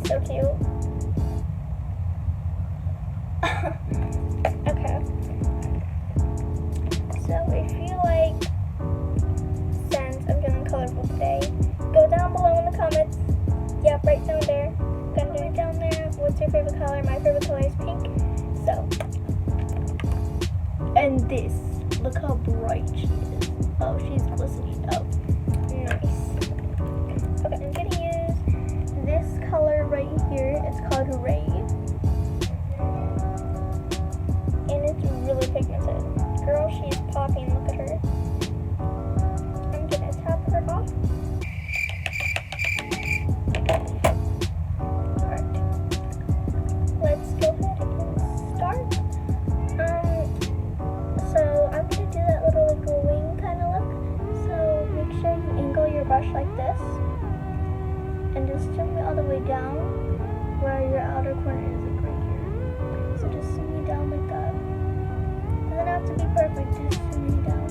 So cute. Okay. So if you like scents, I'm feeling colorful today, go down below in the comments. Yep, right down there. Gonna do it down there. What's your favorite color? My favorite color is pink. So, and this. Look how bright she is. Oh, she's glistening. Oh, nice. Okay, I'm gonna use this color right here. It's called Rave. And it's really pigmented. Girl, she's popping. Look at her. I'm gonna tap her off. Alright. Let's go ahead and start. So I'm gonna do that little like wing kind of look. So make sure you angle your brush like this. And just zoom it all the way down where your outer corner is, like right here. So just zoom it down like that. Doesn't have to be perfect, just zoom it down.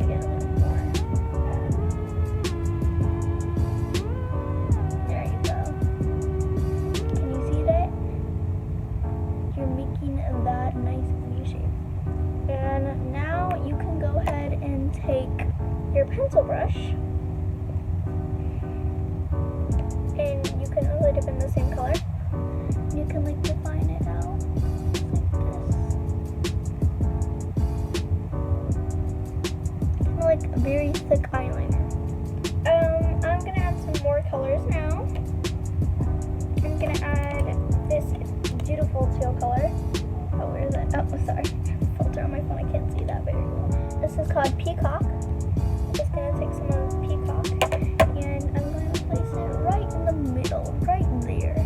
Get a little more. There you go. Can you see that? You're making that nice V shape. And now you can go ahead and take your pencil brush. And you can also dip in the same color. You can like define it out like this. Kind of like a very thick eyeliner. I'm gonna add some more colors now. I'm gonna add this beautiful teal color. Oh, where is it? Oh, sorry. Filter on my phone. I can't see that very well. This is called Peacock. I'm just gonna take some of Peacock and I'm going to place it right in the middle, right there.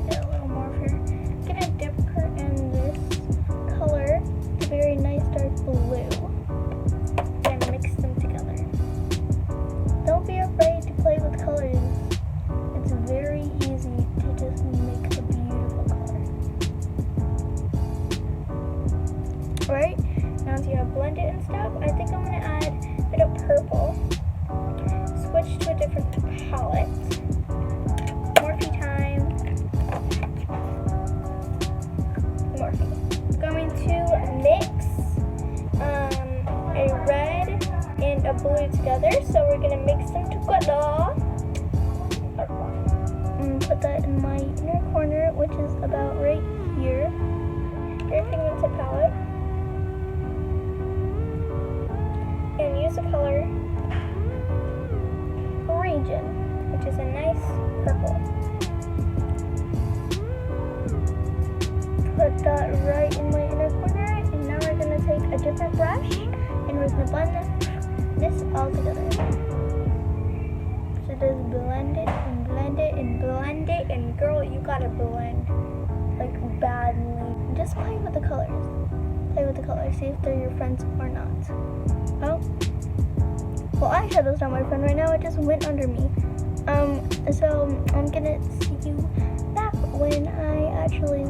Get a little more of her. I'm gonna dip her in this color, a very nice dark blue, and mix them together. Don't be afraid to play with colors. It's very easy to just make a beautiful color. Right? Now once you have blended and stuff, I think I'm going to add a bit of purple. Switch to a different palette. Morphe time. Morphe. Going to mix a red and a blue together. So we're going to mix them together. Put that in my inner corner, which is about right here. Your pigmented palette. And use the color Region, which is a nice purple. Put that right in my inner corner, and now we're going to take a different brush and we're going to blend this all together. So just blend it and blend it and blend it, and girl, you gotta blend like badly. Just play with the colors. Play with the colors, see if they're your friends or not. Oh. Well, eyeshadow's not my friend right now, it just went under me. So I'm gonna see you back when I actually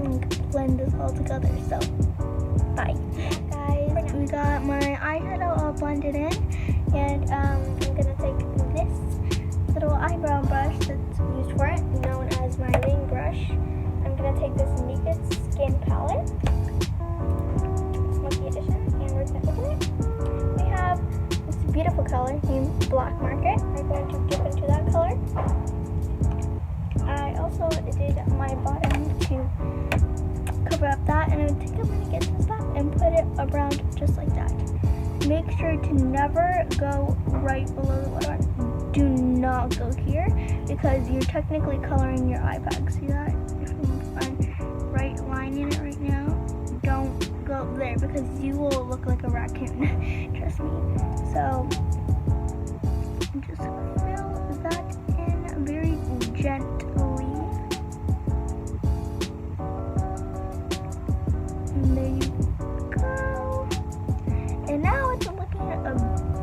blend this all together. So, bye. Guys, we got my eyeshadow all blended in, and I'm gonna take this little eyebrow brush that's used for it, known as my wing brush. I'm gonna take this Naked Skin palette, Smoky Edition, and we're gonna open it. We have this beautiful color named Black Market. I'm going to dip into that color. I also did my bottom to cover up that, and I think I'm gonna get this back and put it around just like that. Make sure to never go right below the watermark. Do not go here because you're technically coloring your eye bag. See that? If I'm right line in it right now, don't go there because you will look like a raccoon. Trust me. So just fill that in very gently. And there you go. And now it's looking a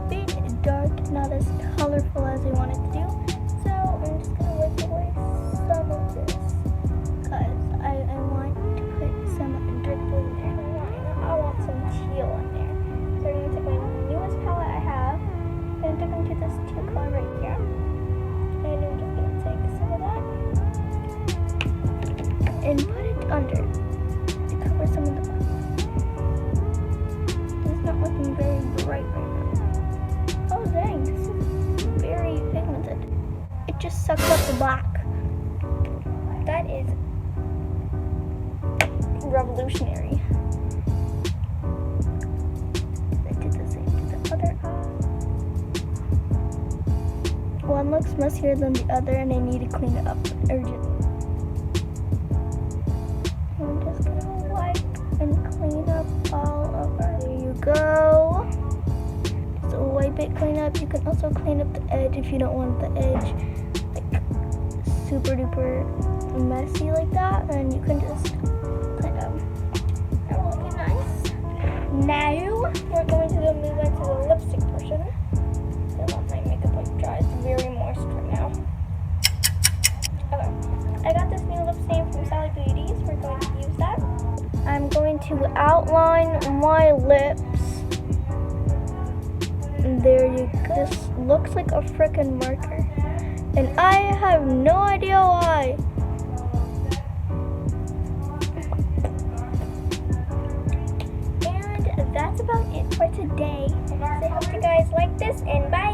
bit dark, not as colorful as I want it to do. So I'm just going to wipe away some of this because I want to put some dark blue in there. I want some teal in there. bright right now. Oh dang, this is very pigmented. It just sucks up the black. That is revolutionary. I did the same to the other eye. One looks messier than the other and I need to clean it up urgently. I'm just gonna wipe and clean up all over. There you go. So wipe it, clean up. You can also clean up the edge if you don't want the edge like super duper messy like that, and you can just clean up. That will be nice. Now we're going to move into the lipstick portion. I let my makeup like dry. It's very moist right now. Okay, I got this new lip stain from Sally Beauty, so we're going to use that. I'm going to outline my lips. There you go. This looks like a frickin' marker, and I have no idea why. And that's about it for today. I hope you guys like this, and bye.